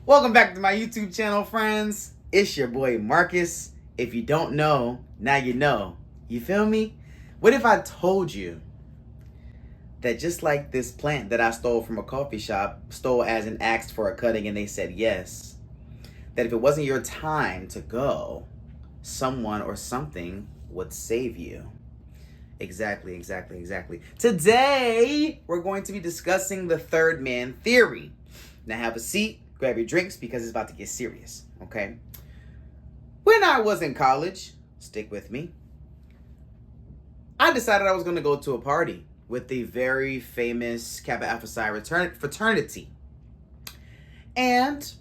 Welcome back to my YouTube channel, friends. It's your boy Marcus. If you don't know, now you know. You feel me? What if I told you that just like this plant that I stole from a coffee shop, stole as an asked for a cutting and they said yes, that if it wasn't your time to go, someone or something would save you. Exactly. Today, we're going to be discussing the third man theory. Now have a seat, grab your drinks, because it's about to get serious, okay? When I was in college, stick with me, I decided I was going to go to a party with the very famous Kappa Alpha Psi fraternity. And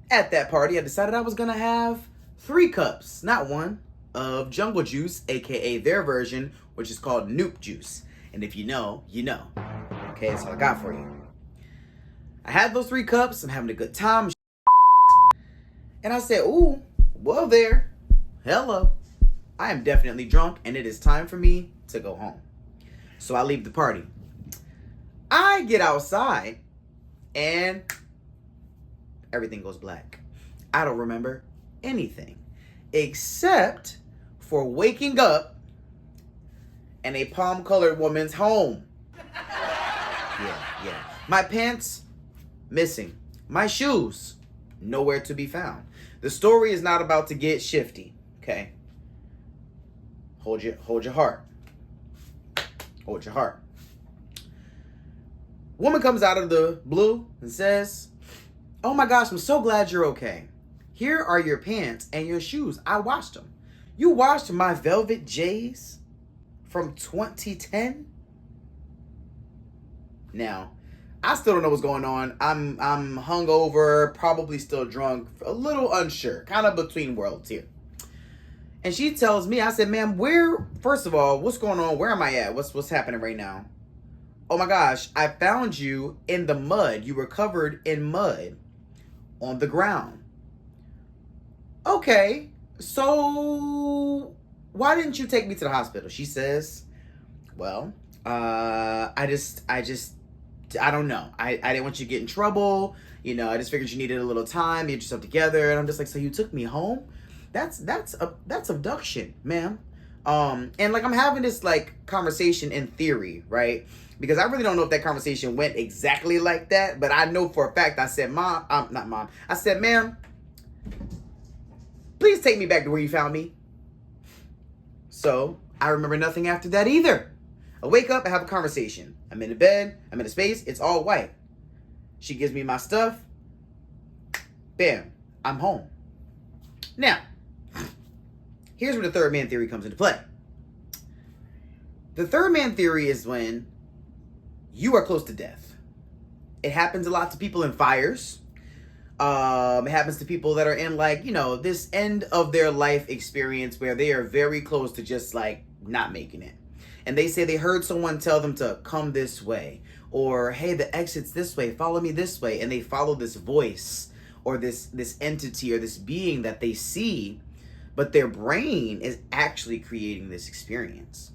at that party, I decided I was going to have 3 cups, not one, of jungle juice, aka their version, which is called Nupe Juice. And if you know, you know. Okay, that's all I got for you. I had those 3 cups, I'm having a good time. And I said, ooh, well there, hello. I am definitely drunk and it is time for me to go home. So I leave the party. I get outside and everything goes black. I don't remember anything except for waking up in a palm-colored woman's home. Yeah. My pants, missing. My shoes, nowhere to be found. The story is not about to get shifty, okay? Hold your heart. Hold your heart. Woman comes out of the blue and says, oh my gosh, I'm so glad you're okay. Here are your pants and your shoes. I washed them. You washed my velvet J's from 2010? Now, I still don't know what's going on. I'm hungover, probably still drunk, a little unsure, kind of between worlds here. And she tells me, I said, ma'am, first of all, what's going on? Where am I at? What's happening right now? Oh my gosh, I found you in the mud. You were covered in mud on the ground. Okay, so why didn't you take me to the hospital? She says, well, I don't know. I didn't want you to get in trouble. You know, I just figured you needed a little time, get yourself together. And I'm just like, so you took me home? That's abduction, ma'am. And like I'm having this like conversation in theory, right? Because I really don't know if that conversation went exactly like that, but I know for a fact I said, I said, ma'am, please take me back to where you found me. So I remember nothing after that either. I wake up and have a conversation. I'm in the bed, I'm in a space, it's all white. She gives me my stuff. Bam, I'm home. Now, here's where the third man theory comes into play. The third man theory is when you are close to death. It happens a lot to people in fires. It happens to people that are in like, this end of their life experience where they are very close to just like not making it. And they say they heard someone tell them to come this way, or hey, the exit's this way, follow me this way. And they follow this voice or this entity or this being that they see, but their brain is actually creating this experience.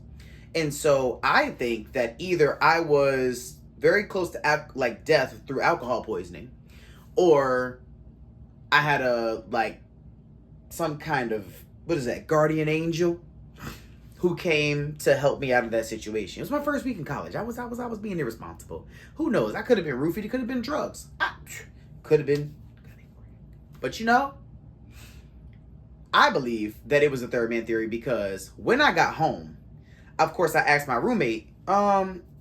And so I think that either I was very close to death through alcohol poisoning, or I had some kind of, guardian angel who came to help me out of that situation. It was my first week in college. I was being irresponsible. Who knows? I could have been roofied. It could have been drugs. Could have been. But I believe that it was a third man theory because when I got home, of course, I asked my roommate,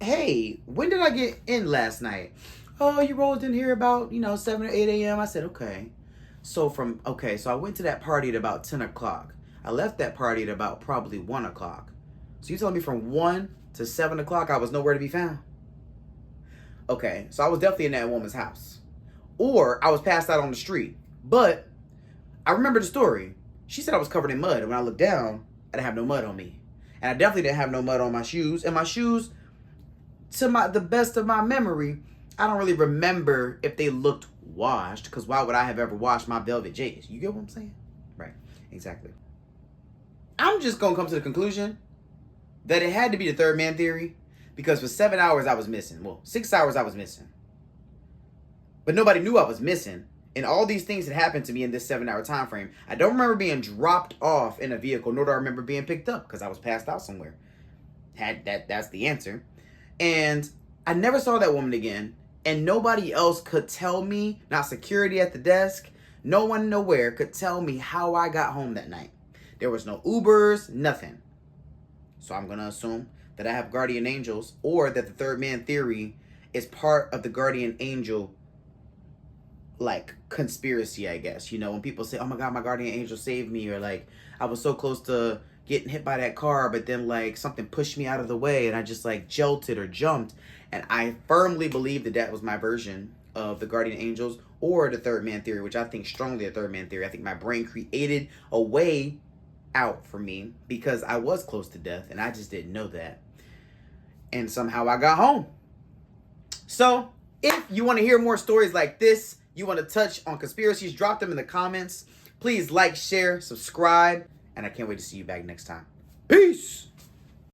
hey, when did I get in last night? Oh, you rolled in here about, 7 or 8 a.m. I said, okay. So I went to that party at about 10 o'clock. I left that party at about probably 1 o'clock. So you telling me from 1 to 7 o'clock I was nowhere to be found? Okay, so I was definitely in that woman's house. Or I was passed out on the street. But I remember the story. She said I was covered in mud. And when I looked down, I didn't have no mud on me. And I definitely didn't have no mud on my shoes. And my shoes, to the best of my memory, I don't really remember if they looked washed, because why would I have ever washed my velvet J's? You get what I'm saying? Right, exactly. I'm just going to come to the conclusion that it had to be the third man theory, because for 7 hours I was missing. Well, 6 hours I was missing. But nobody knew I was missing And all these things that happened to me in this 7-hour time frame. I don't remember being dropped off in a vehicle, nor do I remember being picked up because I was passed out somewhere. That's the answer. And I never saw that woman again. And nobody else could tell me, not security at the desk, no one nowhere could tell me how I got home that night. There was no Ubers, nothing. So I'm going to assume that I have guardian angels, or that the third man theory is part of the guardian angel like conspiracy, I guess. You know, when people say, oh my God, my guardian angel saved me, or like I was so close to getting hit by that car, but then like something pushed me out of the way and I just like jolted or jumped. And I firmly believe that that was my version of the guardian angels or the third man theory, which I think strongly a third man theory. I think my brain created a way out for me because I was close to death and I just didn't know that. And somehow I got home. So if you want to hear more stories like this, you want to touch on conspiracies, drop them in the comments. Please like, share, subscribe, and I can't wait to see you back next time. Peace!